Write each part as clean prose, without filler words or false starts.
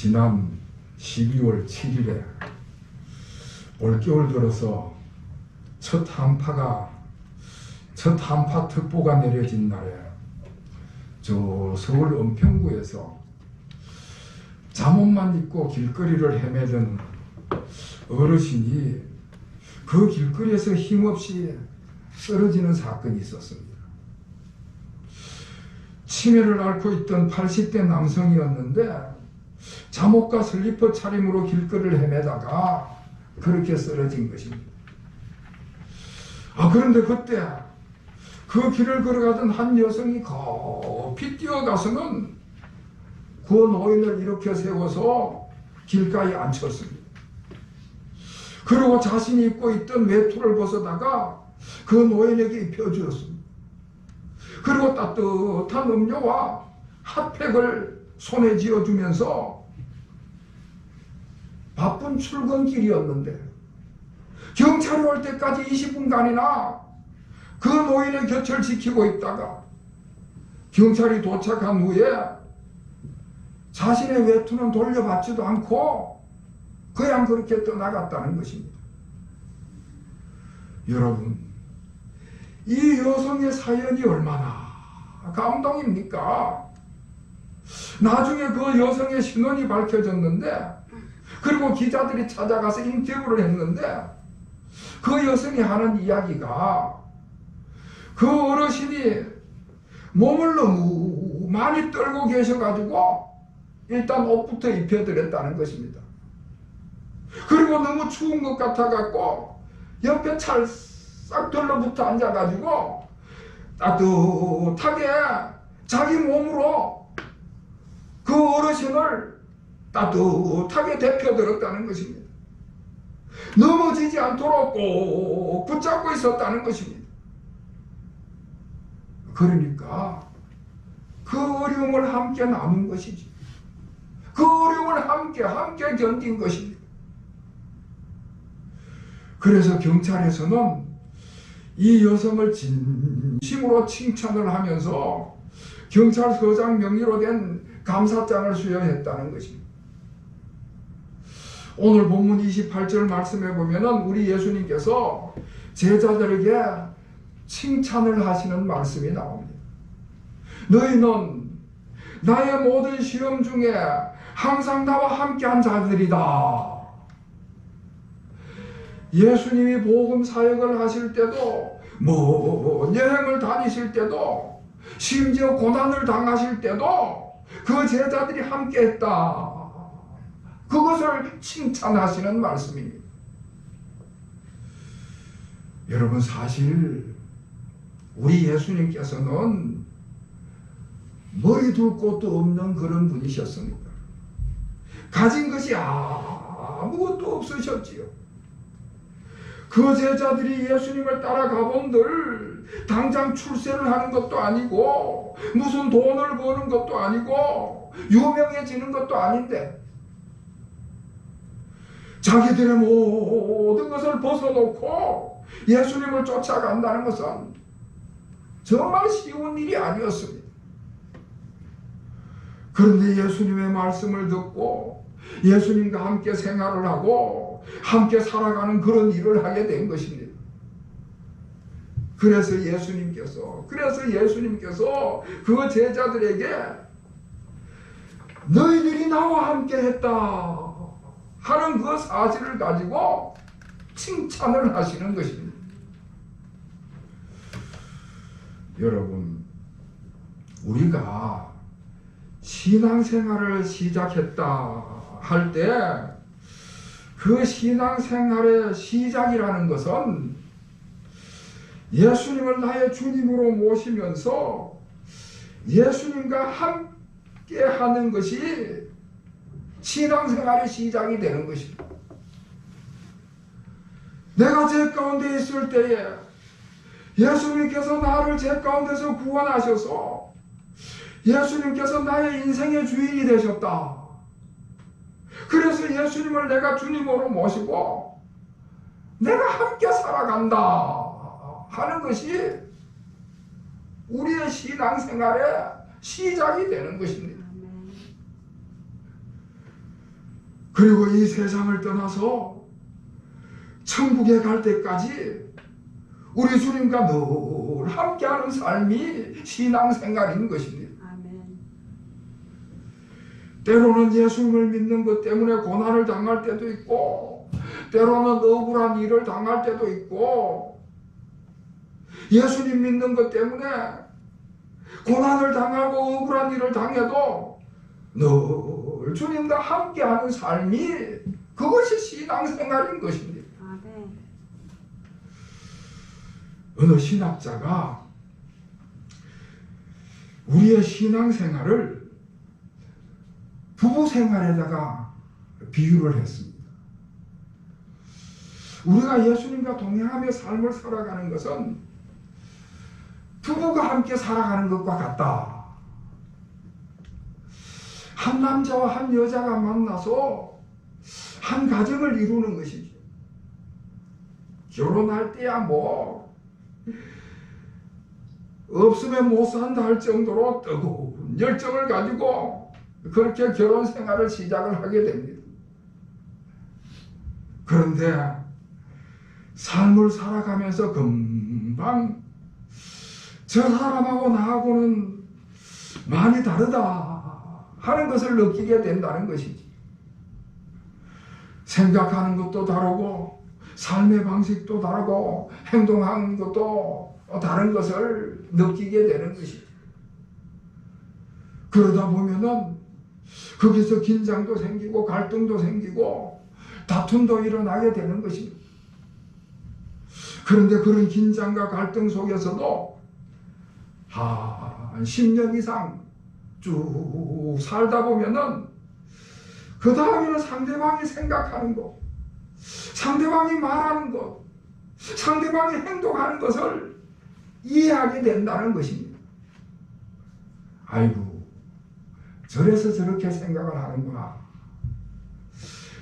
지난 12월 7일에 올겨울 들어서 첫 한파 특보가 내려진 날에 저 서울 은평구에서 잠옷만 입고 길거리를 헤매던 어르신이 그 길거리에서 힘없이 쓰러지는 사건이 있었습니다. 치매를 앓고 있던 80대 남성이었는데 잠옷과 슬리퍼 차림으로 길거리를 헤매다가 그렇게 쓰러진 것입니다. 그런데 그때 그 길을 걸어가던 한 여성이 급히 뛰어가서는 그 노인을 일으켜 세워서 길가에 앉혔습니다. 그리고 자신이 입고 있던 외투를 벗어다가 그 노인에게 입혀주었습니다. 그리고 따뜻한 음료와 핫팩을 손에 쥐어주면서 바쁜 출근길이었는데 경찰이 올 때까지 20분간이나 그 노인의 곁을 지키고 있다가 경찰이 도착한 후에 자신의 외투는 돌려받지도 않고 그냥 그렇게 떠나갔다는 것입니다. 여러분, 이 여성의 사연이 얼마나 감동입니까? 나중에 그 여성의 신원이 밝혀졌는데, 그리고 기자들이 찾아가서 인터뷰를 했는데, 그 여성이 하는 이야기가 그 어르신이 몸을 너무 많이 떨고 계셔가지고 일단 옷부터 입혀드렸다는 것입니다. 그리고 너무 추운 것 같아갖고 옆에 찰싹 들러붙어 앉아가지고 따뜻하게 자기 몸으로 그 어르신을 따뜻하게 데펴들었다는 것입니다. 넘어지지 않도록 꼭 붙잡고 있었다는 것입니다. 그러니까 그 어려움을 함께 나눈 것이지. 그 어려움을 함께 견딘 것입니다. 그래서 경찰에서는 이 여성을 진심으로 칭찬을 하면서 경찰서장 명의로 된 감사장을 수여했다는 것입니다. 오늘 본문 28절 말씀에 보면은 우리 예수님께서 제자들에게 칭찬을 하시는 말씀이 나옵니다. 너희는 나의 모든 시험 중에 항상 나와 함께한 자들이다. 예수님이 복음 사역을 하실 때도, 여행을 다니실 때도, 심지어 고난을 당하실 때도 그 제자들이 함께했다. 그것을 칭찬하시는 말씀입니다. 여러분, 사실 우리 예수님께서는 머리 둘 곳도 없는 그런 분이셨습니다. 가진 것이 아무것도 없으셨지요. 그 제자들이 예수님을 따라가본들 당장 출세를 하는 것도 아니고 무슨 돈을 버는 것도 아니고 유명해지는 것도 아닌데 자기들의 모든 것을 벗어놓고 예수님을 쫓아간다는 것은 정말 쉬운 일이 아니었습니다. 그런데 예수님의 말씀을 듣고 예수님과 함께 생활을 하고 함께 살아가는 그런 일을 하게 된 것입니다. 그래서 예수님께서 그 제자들에게 너희들이 나와 함께 했다 하는 그 사실을 가지고 칭찬을 하시는 것입니다. 여러분, 우리가 신앙생활을 시작했다 할 때 그 신앙생활의 시작이라는 것은 예수님을 나의 주님으로 모시면서 예수님과 함께 하는 것이 신앙생활의 시작이 되는 것입니다. 내가 죄 가운데 있을 때에 예수님께서 나를 죄 가운데서 구원하셔서 예수님께서 나의 인생의 주인이 되셨다. 그래서 예수님을 내가 주님으로 모시고 내가 함께 살아간다 하는 것이 우리의 신앙생활의 시작이 되는 것입니다. 그리고 이 세상을 떠나서 천국에 갈 때까지 우리 주님과 늘 함께하는 삶이 신앙생활인 것입니다. 아멘. 때로는 예수님을 믿는 것 때문에 고난을 당할 때도 있고, 때로는 억울한 일을 당할 때도 있고, 예수님 믿는 것 때문에 고난을 당하고 억울한 일을 당해도 늘 주님과 함께하는 삶이, 그것이 신앙생활인 것입니다. 아멘. 어느 신학자가 우리의 신앙생활을 부부생활에다가 비유를 했습니다. 우리가 예수님과 동행하며 삶을 살아가는 것은 부부가 함께 살아가는 것과 같다. 한 남자와 한 여자가 만나서 한 가정을 이루는 것이죠. 결혼할 때야 뭐 없으면 못 산다 할 정도로 뜨거운 열정을 가지고 그렇게 결혼 생활을 시작을 하게 됩니다. 그런데 삶을 살아가면서 금방 저 사람하고 나하고는 많이 다르다 하는 것을 느끼게 된다는 것이지. 생각하는 것도 다르고 삶의 방식도 다르고 행동하는 것도 다른 것을 느끼게 되는 것이죠. 그러다 보면은 거기서 긴장도 생기고 갈등도 생기고 다툼도 일어나게 되는 것입니다. 그런데 그런 긴장과 갈등 속에서도 한 10년 이상 쭉 살다 보면은 그 다음에는 상대방이 생각하는 것, 상대방이 말하는 것, 상대방이 행동하는 것을 이해하게 된다는 것입니다. 아이고, 저래서 저렇게 생각을 하는구나.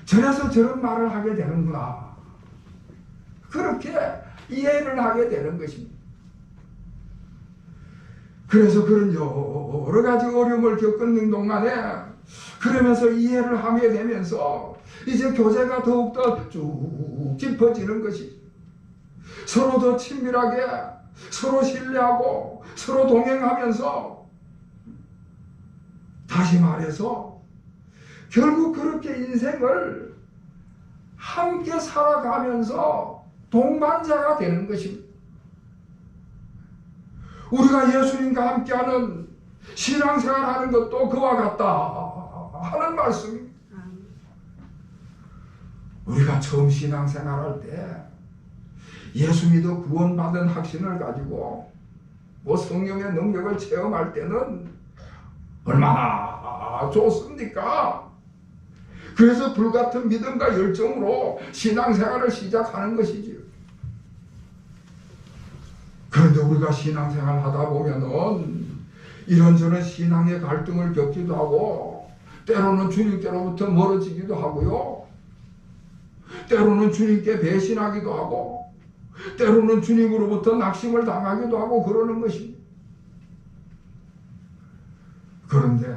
저래서 저런 말을 하게 되는구나. 그렇게 이해를 하게 되는 것입니다. 그래서 그런 여러 가지 어려움을 겪는 동안에 그러면서 이해를 하게 되면서 이제 교제가 더욱더 쭉 깊어지는 것이, 서로 더 친밀하게 서로 신뢰하고 서로 동행하면서, 다시 말해서 결국 그렇게 인생을 함께 살아가면서 동반자가 되는 것입니다. 우리가 예수님과 함께하는 신앙생활하는 것도 그와 같다 하는 말씀입니다. 우리가 처음 신앙생활할 때 예수 믿어 구원받은 확신을 가지고 뭐 성령의 능력을 체험할 때는 얼마나 좋습니까? 그래서 불같은 믿음과 열정으로 신앙생활을 시작하는 것이지요. 그런데 우리가 신앙생활 하다 보면은 이런저런 신앙의 갈등을 겪기도 하고, 때로는 주님께로부터 멀어지기도 하고요, 때로는 주님께 배신하기도 하고, 때로는 주님으로부터 낙심을 당하기도 하고 그러는 것입니다. 그런데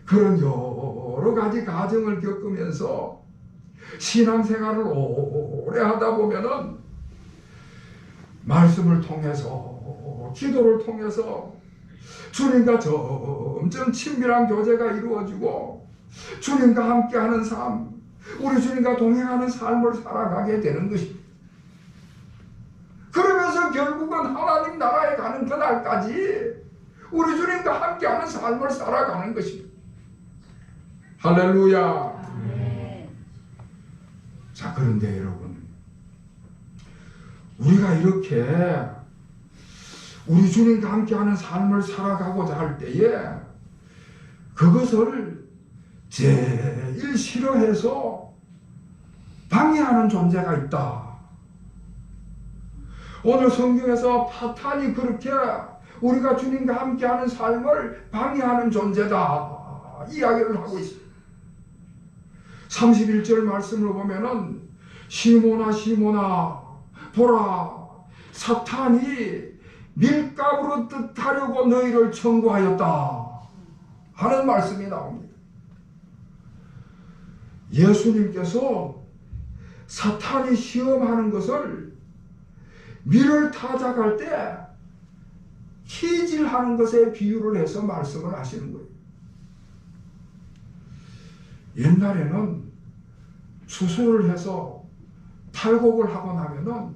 그런 여러 가지 과정을 겪으면서 신앙생활을 오래 하다 보면은 말씀을 통해서, 기도를 통해서 주님과 점점 친밀한 교제가 이루어지고 주님과 함께하는 삶, 우리 주님과 동행하는 삶을 살아가게 되는 것입니다. 그러면서 결국은 하나님 나라에 가는 그날까지 우리 주님과 함께하는 삶을 살아가는 것입니다. 할렐루야. 네. 자, 그런데 여러분, 우리가 이렇게 우리 주님과 함께하는 삶을 살아가고자 할 때에 그것을 제일 싫어해서 방해하는 존재가 있다. 오늘 성경에서 사탄이 그렇게 우리가 주님과 함께하는 삶을 방해하는 존재다 이야기를 하고 있습니다. 31절 말씀을 보면은 시몬아 시몬아 보라, 사탄이 밀가루로 뜻하려고 너희를 청구하였다 하는 말씀이 나옵니다. 예수님께서 사탄이 시험하는 것을 밀을 타작할 때 키질하는 것에 비유를 해서 말씀을 하시는 거예요. 옛날에는 수술을 해서 탈곡을 하고 나면은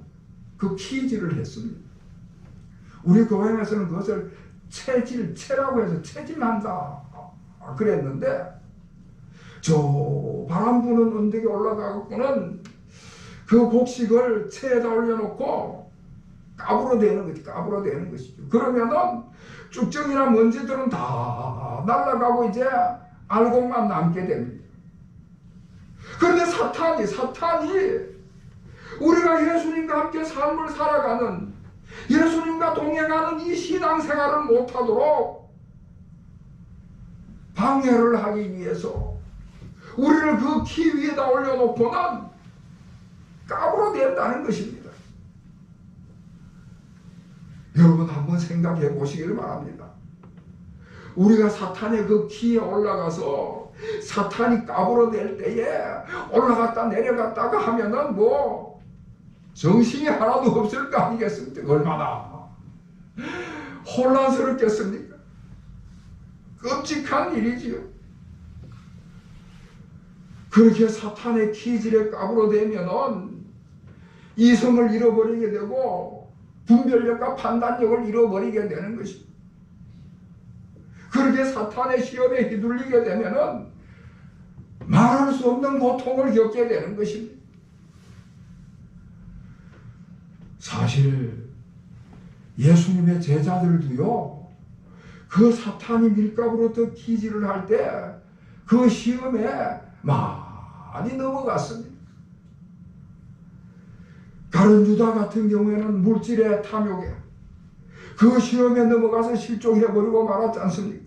그 키질을 했습니다. 우리 교회에서는 그것을 체라고 해서 체질한다 그랬는데, 저 바람 부는 언덕에 올라가고는 그 곡식을 체에다 올려놓고 까불어대는 것이죠. 그러면은 쭉정이나 먼지들은 다 날아가고 이제 알곡만 남게 됩니다. 그런데 사탄이 우리가 예수님과 함께 삶을 살아가는, 예수님과 동행하는 이 신앙생활을 못하도록 방해를 하기 위해서 우리를 그 키 위에다 올려놓고는 까불어댄다는 것입니다. 여러분 한번 생각해 보시길 바랍니다. 우리가 사탄의 그 키에 올라가서 사탄이 까불어댈 때에 올라갔다 내려갔다가 하면은 뭐 정신이 하나도 없을 거 아니겠습니까? 얼마나 혼란스럽겠습니까? 끔찍한 일이지요. 그렇게 사탄의 키질에 까불어대면은 이성을 잃어버리게 되고 분별력과 판단력을 잃어버리게 되는 것입니다. 그렇게 사탄의 시험에 휘둘리게 되면은 말할 수 없는 고통을 겪게 되는 것입니다. 사실 예수님의 제자들도요, 그 사탄이 밀가부로부터 키질을 할 때 그 시험에 많이 넘어갔습니다. 다른 유다 같은 경우에는 물질의 탐욕에 그 시험에 넘어가서 실족해버리고 말았지 않습니까?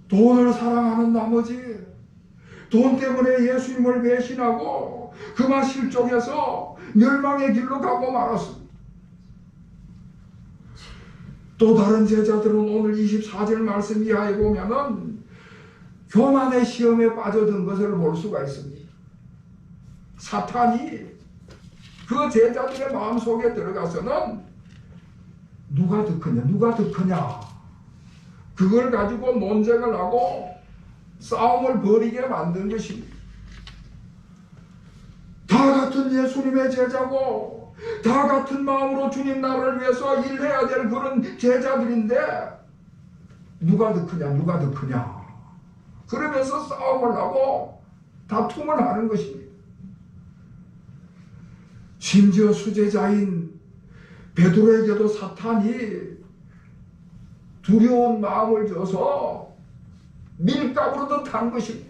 돈을 사랑하는 나머지 돈 때문에 예수님을 배신하고 그만 실족해서 멸망의 길로 가고 말았습니다. 또 다른 제자들은 오늘 24절 말씀 이하에 보면은 교만의 시험에 빠져든 것을 볼 수가 있습니다. 사탄이 그 제자들의 마음속에 들어가서는 누가 더 크냐 그걸 가지고 논쟁을 하고 싸움을 벌이게 만든 것입니다. 다 같은 예수님의 제자고 다 같은 마음으로 주님 나라를 위해서 일해야 될 그런 제자들인데 누가 더 크냐 그러면서 싸움을 하고 다툼을 하는 것입니다. 심지어 수제자인 베드로에게도 사탄이 두려운 마음을 줘서 밀가부르듯 한 것입니다.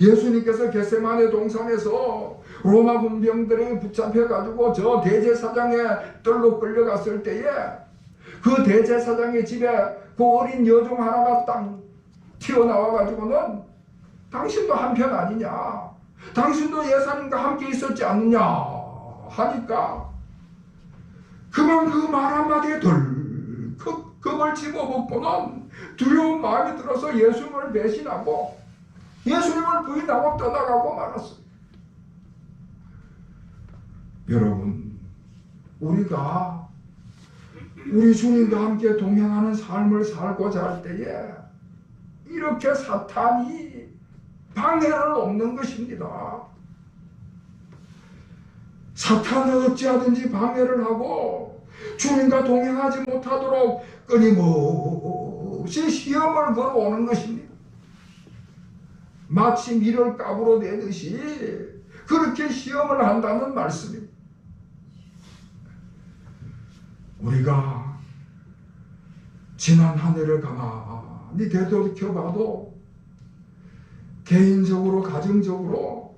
예수님께서 겟세마네 동산에서 로마 군병들에 붙잡혀가지고 저 대제사장의 뜰로 끌려갔을 때에 그 대제사장의 집에 그 어린 여종 하나가 딱 튀어나와가지고는 당신도 한편 아니냐, 당신도 예수님과 함께 있었지 않느냐 하니까 그만 그 말 한마디에 덜컥을 집어먹고는 두려운 마음이 들어서 예수님을 배신하고 예수님을 부인하고 떠나가고 말았어요. 여러분, 우리가 우리 주님과 함께 동행하는 삶을 살고자 할 때에 이렇게 사탄이 방해를 놓는 것입니다. 사탄은 어찌하든지 방해를 하고 주님과 동행하지 못하도록 끊임없이 시험을 걸어오는 것입니다. 마치 밀을 까불어내듯이 그렇게 시험을 한다는 말씀입니다. 우리가 지난 한 해를 가만히 되돌이켜봐도 개인적으로 가정적으로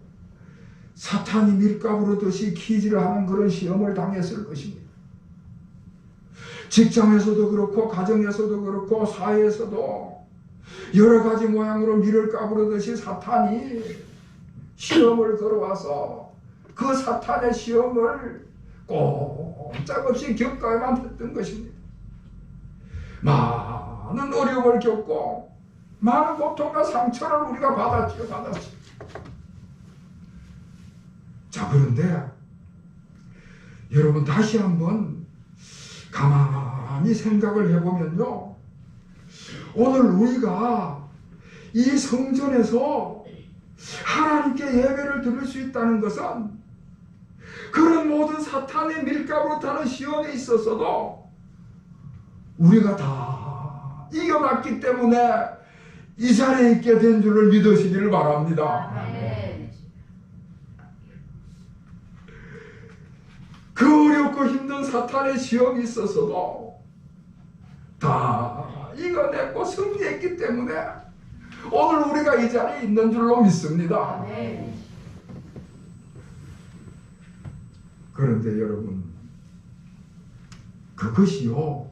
사탄이 밀가부르듯이 키질을 하는 그런 시험을 당했을 것입니다. 직장에서도 그렇고 가정에서도 그렇고 사회에서도 여러 가지 모양으로 밀을 까부르듯이 사탄이 시험을 걸어와서 그 사탄의 시험을 꼼짝없이 겪어야만 했던 것입니다. 많은 어려움을 겪고 많은 고통과 상처를 우리가 받았지요. 자, 그런데 여러분 다시 한번 가만히 생각을 해보면요, 오늘 우리가 이 성전에서 하나님께 예배를 드릴 수 있다는 것은 그런 모든 사탄의 밀가부로 타는 시험에 있어서도 우리가 다 이겨놨기 때문에 이 자리에 있게 된 줄을 믿으시기를 바랍니다. 그 어렵고 힘든 사탄의 시험이 있어서도 다 이겨냈고 승리했기 때문에 오늘 우리가 이 자리에 있는 줄로 믿습니다. 그런데 여러분, 그것이요,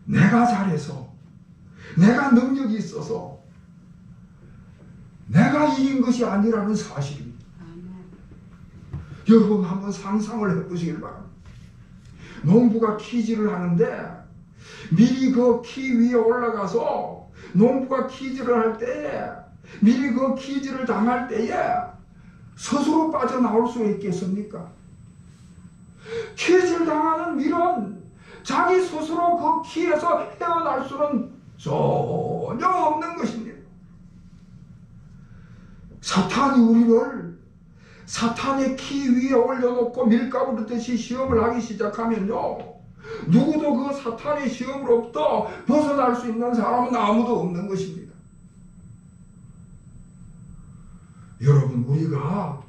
내가 잘해서, 내가 능력이 있어서 내가 이긴 것이 아니라는 사실입니다. 여러분 한번 상상을 해보시길 바랍니다. 농부가 키질을 하는데 미리 그 키 위에 올라가서 농부가 키질을 할 때에, 미리 그 키질을 당할 때에 스스로 빠져나올 수 있겠습니까? 키질 당하는 밀은 자기 스스로 그 키에서 헤어날 수는 전혀 없는 것입니다. 사탄이 우리를 사탄의 키 위에 올려놓고 밀가부르듯이 시험을 하기 시작하면요, 누구도 그 사탄의 시험으로부터 벗어날 수 있는 사람은 아무도 없는 것입니다. 여러분, 우리가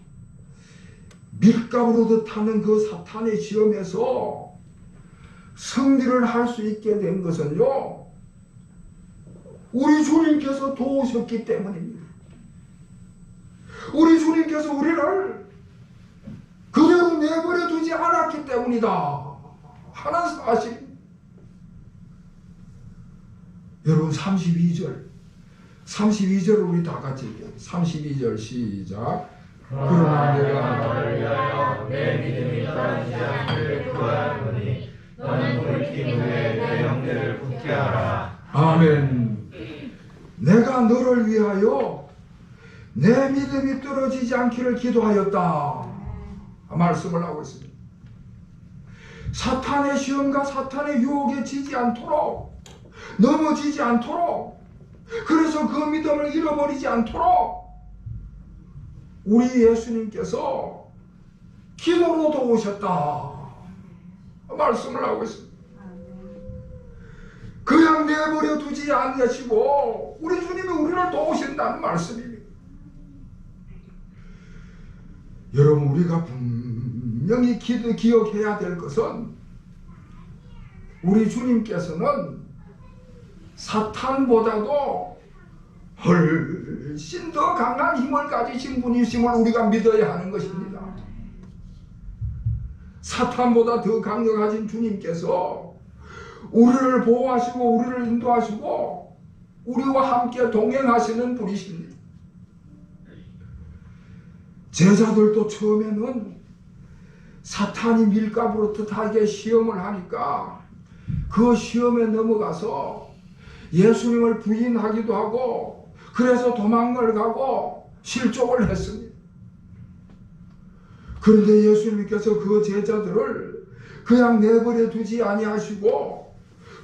밀가부르듯 하는 그 사탄의 시험에서 승리를 할 수 있게 된 것은요, 우리 주님께서 도우셨기 때문입니다. 우리 주님께서 우리를 그대로 내버려 두지 않았기 때문이다 하는 사실. 여러분 32절 우리 다 같이 읽게요. 32절 시작. 그러나 내가 너를 위하여 내 믿음이 떨어지지 않기를 구하노니 너는 돌이킴 후에 내 영내를 굳게 하라. 아멘. 내가 너를 위하여 내 믿음이 떨어지지 않기를 기도하였다 말씀을 하고 있습니다. 사탄의 시험과 사탄의 유혹에 지지 않도록, 넘어지지 않도록, 그래서 그 믿음을 잃어버리지 않도록 우리 예수님께서 기도로 도우셨다 말씀을 하고 있습니다. 그냥 내버려 두지 않으시고 우리 주님이 우리를 도우신다는 말씀입니다. 여러분, 우리가 분명히 기억해야 될 것은 우리 주님께서는 사탄보다도 훨씬 더 강한 힘을 가지신 분이심을 우리가 믿어야 하는 것입니다. 사탄보다 더 강력하신 주님께서 우리를 보호하시고 우리를 인도하시고 우리와 함께 동행하시는 분이십니다. 제자들도 처음에는 사탄이 밀가부르듯하게 시험을 하니까 그 시험에 넘어가서 예수님을 부인하기도 하고 그래서 도망을 가고 실족을 했습니다. 그런데 예수님께서 그 제자들을 그냥 내버려 두지 아니하시고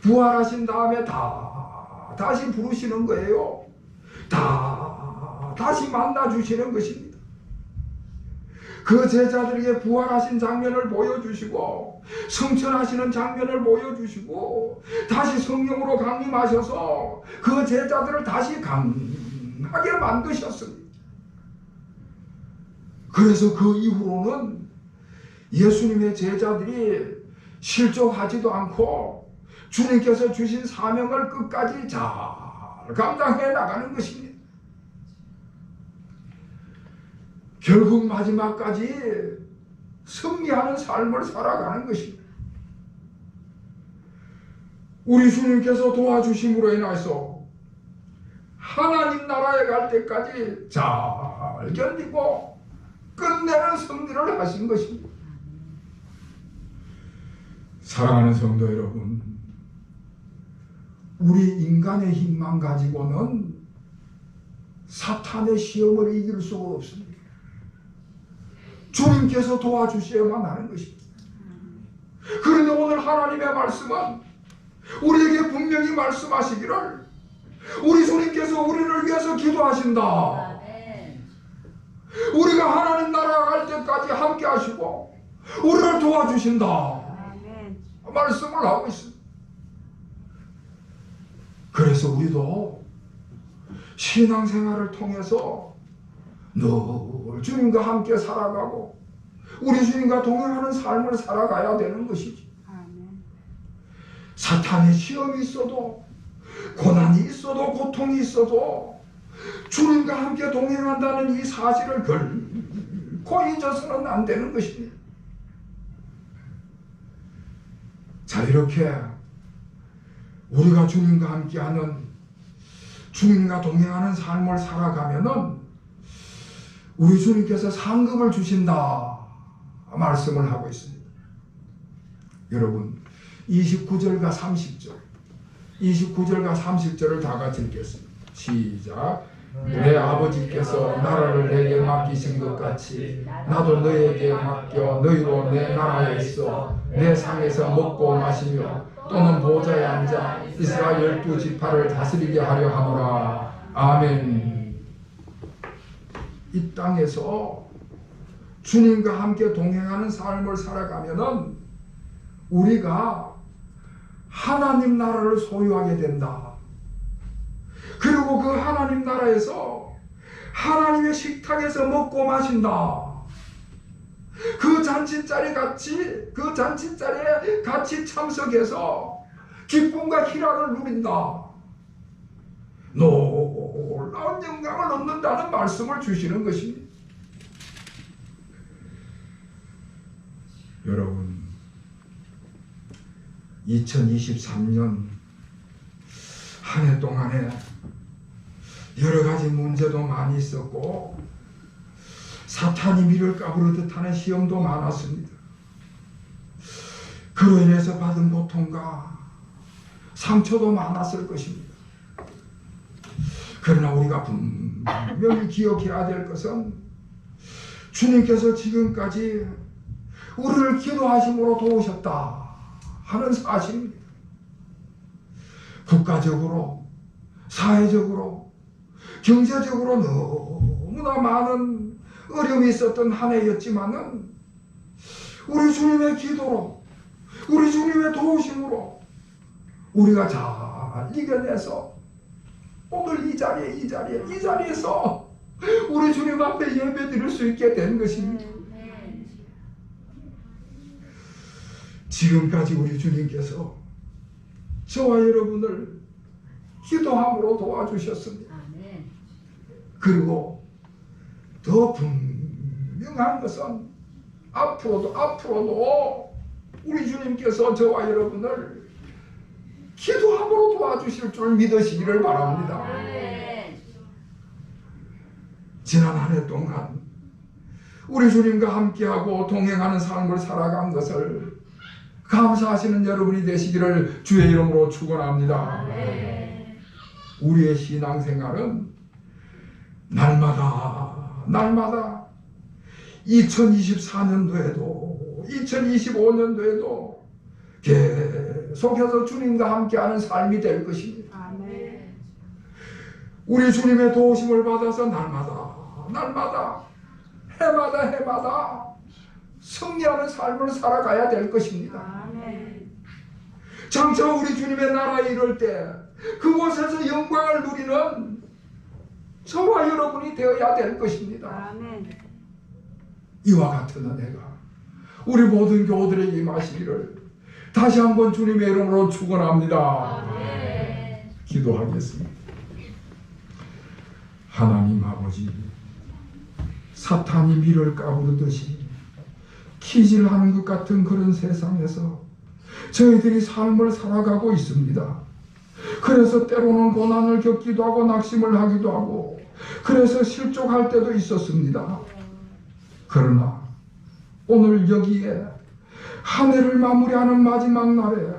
부활하신 다음에 다시 부르시는 거예요. 다시 만나 주시는 것입니다. 그 제자들에게 부활하신 장면을 보여주시고 성천하시는 장면을 보여주시고 다시 성령으로 강림하셔서 그 제자들을 다시 강하게 만드셨습니다. 그래서 그 이후로는 예수님의 제자들이 실족하지도 않고 주님께서 주신 사명을 끝까지 잘 감당해 나가는 것입니다. 결국 마지막까지 승리하는 삶을 살아가는 것입니다. 우리 주님께서 도와주심으로 인해서 하나님 나라에 갈 때까지 잘 견디고 끝내는 승리를 하신 것입니다. 사랑하는 성도 여러분, 우리 인간의 힘만 가지고는 사탄의 시험을 이길 수가 없습니다. 주님께서 도와주셔야만 하는 것입니다. 그런데 오늘 하나님의 말씀은 우리에게 분명히 말씀하시기를 우리 주님께서 우리를 위해서 기도하신다. 우리가 하나님 나라 갈 때까지 함께 하시고 우리를 도와주신다. 말씀을 하고 있습니다. 그래서 우리도 신앙생활을 통해서 늘 주님과 함께 살아가고 우리 주님과 동행하는 삶을 살아가야 되는 것이지. 사탄의 시험이 있어도 고난이 있어도 고통이 있어도 주님과 함께 동행한다는 이 사실을 결코 잊어서는 안 되는 것입니다. 자, 이렇게 우리가 주님과 함께하는 주님과 동행하는 삶을 살아가면은 우리 주님께서 상급을 주신다 말씀을 하고 있습니다. 여러분 29절과 30절 29절과 30절을 다 같이 읽겠습니다. 시작. 내 아버지께서 나라를 내게 맡기신 것 같이 나도 너에게 맡겨 너희로 내 나라에 있어 내 상에서 먹고 마시며 또는 보좌에 앉아 이스라엘 12지파를 다스리게 하려 하노라. 아멘. 이 땅에서 주님과 함께 동행하는 삶을 살아가면은 우리가 하나님 나라를 소유하게 된다. 그리고 그 하나님 나라에서 하나님의 식탁에서 먹고 마신다. 그 잔치자리에 같이 참석해서 기쁨과 희락을 누린다. 놀라운 영광을 얻는다는 말씀을 주시는 것입니다. 여러분 2023년 한 해 동안에 여러 가지 문제도 많이 있었고 사탄이 미를 까부르듯 하는 시험도 많았습니다. 그로 인해서 받은 고통과 상처도 많았을 것입니다. 그러나 우리가 분명히 기억해야 될 것은 주님께서 지금까지 우리를 기도하심으로 도우셨다 하는 사실입니다. 국가적으로, 사회적으로, 경제적으로 너무나 많은 어려움이 있었던 한 해였지만은 우리 주님의 기도로, 우리 주님의 도우심으로 우리가 잘 이겨내서 오늘 이 자리에서 우리 주님 앞에 예배 드릴 수 있게 된 것입니다. 지금까지 우리 주님께서 저와 여러분을 기도함으로 도와주셨습니다. 그리고 더 분명한 것은 앞으로도 우리 주님께서 저와 여러분을 기도함으로 도와주실 줄 믿으시기를 바랍니다. 지난 한 해 동안 우리 주님과 함께하고 동행하는 삶을 살아간 것을 감사하시는 여러분이 되시기를 주의 이름으로 축원합니다. 우리의 신앙생활은 날마다 2024년도에도 2025년도에도 계속해서 주님과 함께하는 삶이 될 것입니다. 우리 주님의 도우심을 받아서 날마다 해마다 승리하는 삶을 살아가야 될 것입니다. 장차 우리 주님의 나라에 이를 때 그곳에서 영광을 누리는 저와 여러분이 되어야 될 것입니다. 이와 같은 은혜가 우리 모든 교우들에게 임하시기를 다시 한번 주님의 이름으로 축원합니다. 기도하겠습니다. 하나님 아버지, 사탄이 밀을 까부르듯이 키질하는 것 같은 그런 세상에서 저희들이 삶을 살아가고 있습니다. 그래서 때로는 고난을 겪기도 하고 낙심을 하기도 하고 그래서 실족할 때도 있었습니다. 그러나 오늘 여기에 한 해를 마무리하는 마지막 날에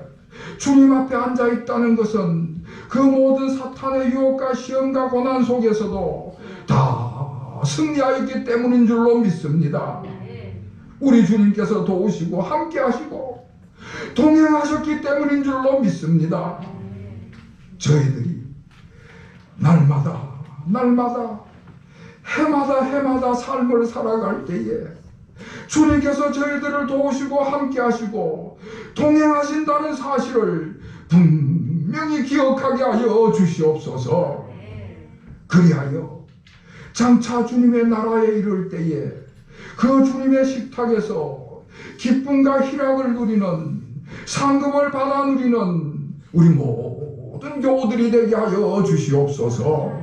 주님 앞에 앉아 있다는 것은 그 모든 사탄의 유혹과 시험과 고난 속에서도 다 승리하였기 때문인 줄로 믿습니다. 우리 주님께서 도우시고 함께 하시고 동행하셨기 때문인 줄로 믿습니다. 저희들이 날마다 해마다 삶을 살아갈 때에 주님께서 저희들을 도우시고 함께 하시고 동행하신다는 사실을 분명히 기억하게 하여 주시옵소서. 그리하여 장차 주님의 나라에 이를 때에 그 주님의 식탁에서 기쁨과 희락을 누리는 상급을 받아 누리는 우리 모든 교우들이 되게 하여 주시옵소서.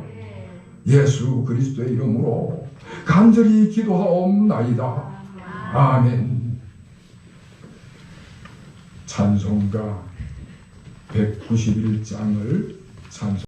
예수 그리스도의 이름으로 간절히 기도하옵나이다. 아멘. 찬송가 191장을 찬송